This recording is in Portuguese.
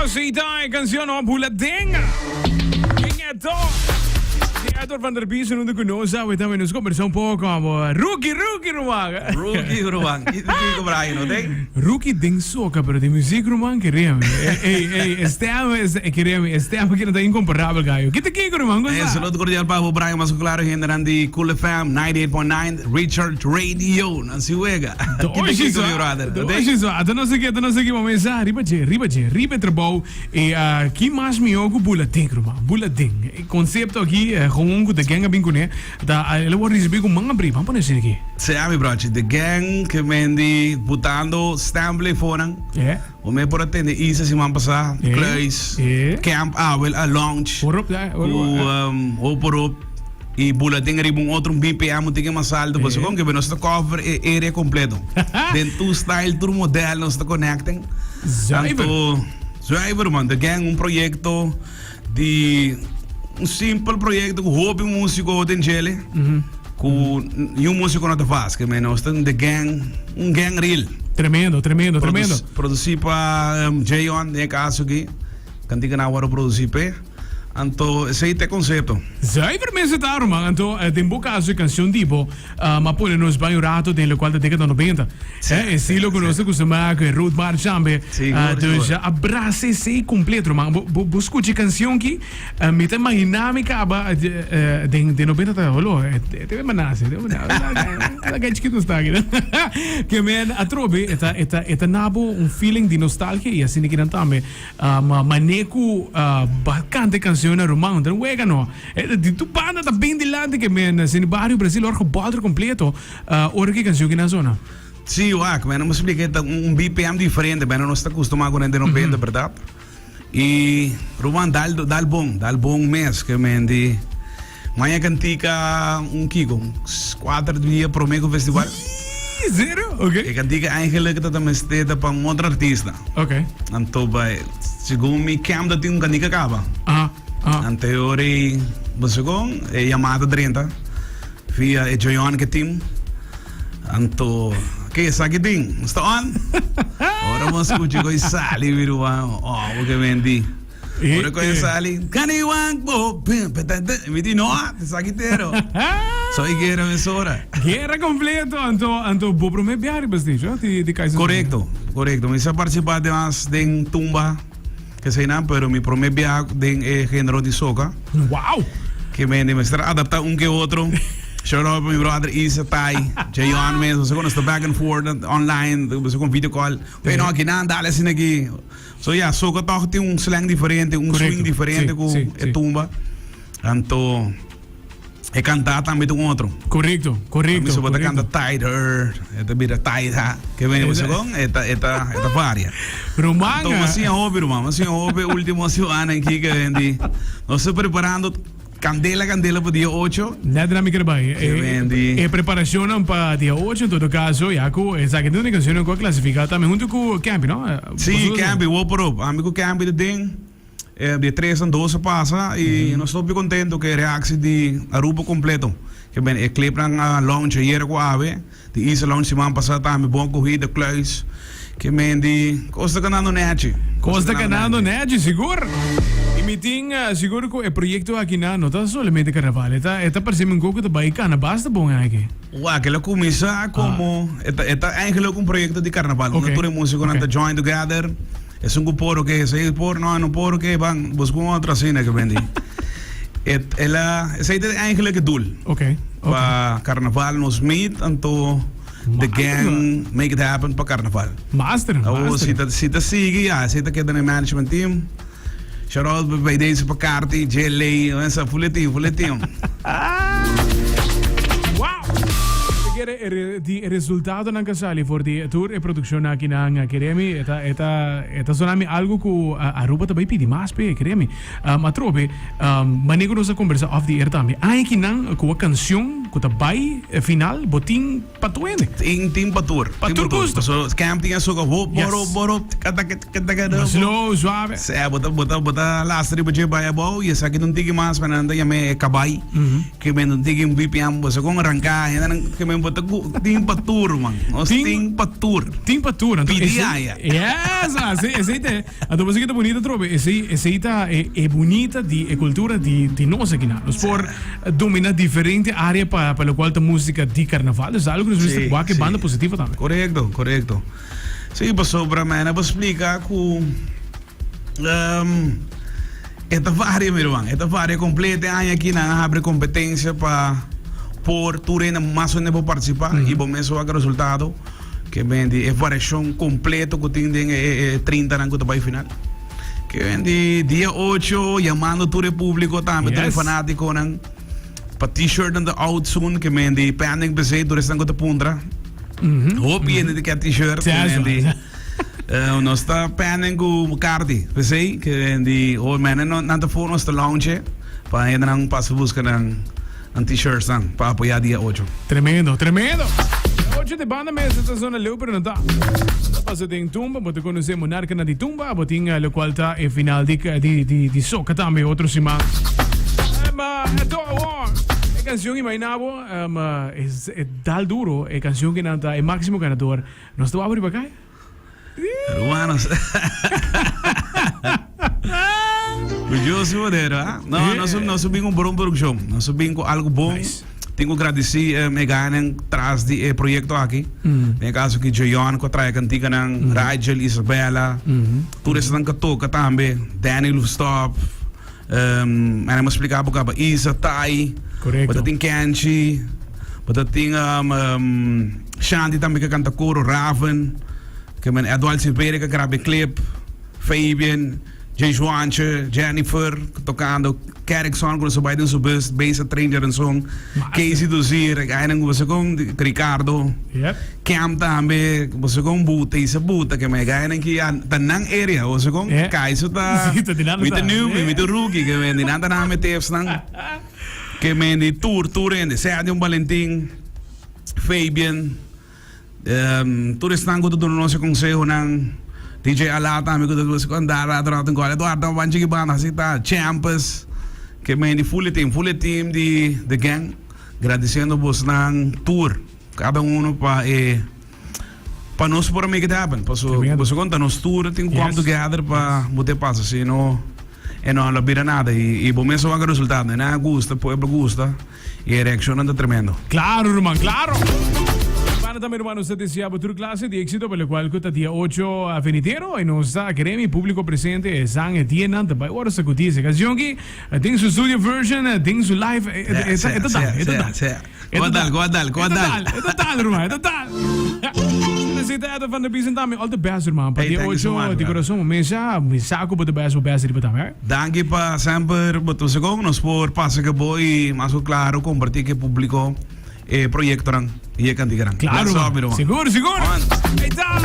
Ita e canción o Bulating. Quem é to? Theater van der Bies noemde Kunosa. We hebben dus conversar pouco com Rookie Ruang. Rookie Ruang. Kiko Brian, não tem? Rookie ding soca, pero de muziek Ruang queremos. Ei, queremos que não tá incomparável, gaio. Que te Kiko Ruang? Saludo cordial para o Brian, mas claro, gente de Cool FM 98.9 Richard Radio, não se uega. Hoje só, até não sei que momento já, riba trabalho e que mais me ocupa Bulating, Ruang. Bulating. Conceito aqui gewoon de gang abin kune da ele wordt receber com manga brief vamos nesse aqui se ami broche de gang que mendi botando stamble foran o me por atende isa se man passar cluis camp wel a launch o por e Bulating riba outro BPM tem que mais alto você com que nós cover area completo dentro style tour model nós connecting Zuiver man de gang projeto de simpel projeto com hobby músico de Angele com músico não te faz que menos tem de gang gang real tremendo produzir para Jayon de caso aqui cantiga na hora produzir pe anto esse é o conceito Zuiver mensen daarom man anto den boca a sua canção tipo ma poi nos banho rato delle qual da década 90 estilo que nós costumamos que Road Bar Chambe dus abraça esse completo man busco de canção que me tem mais dinâmica aba de 90 tá rolou teve manase la gente que está aqui que men atrobe eta nabo feeling de nostalgia e assim que não também maneco bastante canção na Romão, então uega no. De tu banda tá bem de lado que men, se no bairro Brasil orco balder completo, ora que canção que na zona. Sim, uac, men, não me expliquei BPM diferente, men, não está acostumado com 90, verdade? E Romão dal bom mês que men de manhã cantica kiko, 4 dias pro mego festival. Zero? Ok. E cantica eigenlijk dat een stede para um outro artista. Ok. Então, segundo me camp dat tem cantica acaba. En teorie, besogon, chamada 30, via e Joyon que tim. Anto, que sabe ding, está on? Ora vamos escutar com Sally viru, o que vendi. Ora com Sally, caniwang bo, me di no, sabe tero. Só igreja emissora. Guerra completo, anto bo prome biari bastante, de Kaiser. Correcto. Me sa participar de más de tumba. Que sei não, pero mi primer viaje de género de soca. Wow! Que me está adaptar que outro. Shout out my brother Isa Tai, Jayon mesmo, você conhece back and forth online, você com video call. Bem, não aqui não, dá assim aqui. So soca toch tem slang diferente, swing diferente com tumba. Então e cantar também com outro. Correcto. Você pode cantar tighter, eta bira tighta, que vem você com eta varia. Romanga. Então assim hobby, irmão, assim hobby último semana aqui que vendi. Nós estamos preparando candela para dia 8. Nada na micro vai. E preparação para dia 8 em todo caso, Jaco, essa que tem uma canção que classificada também junto com o camp, não? Sim, camp, o pro, amigo camp de ding. De 3 a 12 passa e nós estamos bem contentes que a reação de Aruba completo. Que bem, o clipe na launch hier com a ave, de Isa launch semana passada também bom corrida, cluis. Que bem, de Costa Canado Net. Costa Canado Net, seguro? E me tem seguro que o projeto aqui não está somente carnaval, está parecendo um pouco de baicana, basta bom aqui. Uau, aquilo começa como, está eigenlijk projeto de carnaval, uma tour de música que join together. Es un poro que se por no poro que van buscar otra cena que vendí. Ela ese es eigenlijk het doel. Okay. Para carnaval nos meet anto the gang make it happen para carnaval. Master. Si te sigue ja, si te queda en el management team. Shout out bij deze Bacardi, Jelly, essa full team. Die resultaten ng kasali for the tour e production aqui na Academy eta sonami algo que Aruba também pedi mais pe Academy matrobe manigo nos conversa off the air também ai que não com a canção kuta bai final boting patuene. Ting patur. Patur gusto. So camp tinha so go boro kata. Slow, suave. Se bota last trip je bai abo, e essa aqui não tem mais para anda me cabai. Que me não tem BPM, você com arrancar, que me bota ting patur, man. Ting patur. Ting patur. Pidiaia. Yes, aceita. Então você que tá bonita trobe, aceita é bonita de cultura de nós aqui na. Nós por dominar diferente área para a qual a música de carnaval, é algo que nós vemos que banda positiva também. Correto. Sim, passou para mim, vou explicar que esta vária, meu irmão, esta vária completa, aqui na abre competência para por turena mais ou menos participar e bom mesmo o resultado que vem de variação completa que tem 30 na que final. Que vem de dia 8 chamando todo o público também, todo fanático nan para t-shirt and the out soon que vem de pending bezei do restante da puntra. Hope je de que t-shirt que vem de nós está pending com cardi, bezei que vem de o menen não te for nós lounge para ainda não passa buscar um t-shirt para apoiar dia 8. Tremendo. 8 de banda mesmo esta zona leu pero não tá. Passa tem tumba, bote conhecer monarca na de tumba, botinha lo qual tá em final de soca também outro cima. Mas a canção imaginavo é tal duro, é canção que não tá é máximo ganador. Nós estamos abrir para cá. Hermanos. Curioso, modera. Não, nós subimos um bom produção. Nós subimos algo bom. Nice. Tenho que agradecer me ganham traz de projeto aqui. No caso que Joyan que traz cantiga ng Rachel, Isabela, tudo isso que toca também, Daniel Stop, eu me explicar para Isa, Tai, correto. Tem Kenchi, tem Shanti também que canta coro, Raven, que é Eduardo Silveira que grava clip, Fabian, Jay Juanche, Jennifer, tocando Kerkson, com o seu pai do bus, Base Tranger and Song, Casey Dozir, ainda você com Ricardo, Cam também, você com Buta, Isa Buta, que me ganha aqui na nang area, você com Kaiso tá, mit new, mit rookie, que me nada na me teves nang, que me di tour ende, Sergio Valentin, Fabian, tudo estão com tudo no nosso conselho nang DJ Alata, amigo do secundário, Eduardo Banchi Banda, assim tá, Champas, que me full team de gang, agradecendo vos na tour, cada para nós por make it happen, para conta nos tour tem come together para botar passo, se não não vira nada e bom mesmo vai resultado, né? Gusta, pueblo gusta e a reação anda tremendo. Claro, irmão, claro. Também, hermano, se deseja outra classe de éxito pelo qual que dia 8 a venidero e nós queremos público presente e sang dia não também agora se cuti essa canção que tem sua studio version, tem sua live, é total. Total, irmão, total. Necessitado van de bisentame all the best, irmão. Para dia 8 de coração, mesa, me saco para the best de também. Danke pa sempre, botou se com nós por passa que boy, mas claro, compartilhar que público proyecto y cantigarán. Claro, seguro. Ahí está.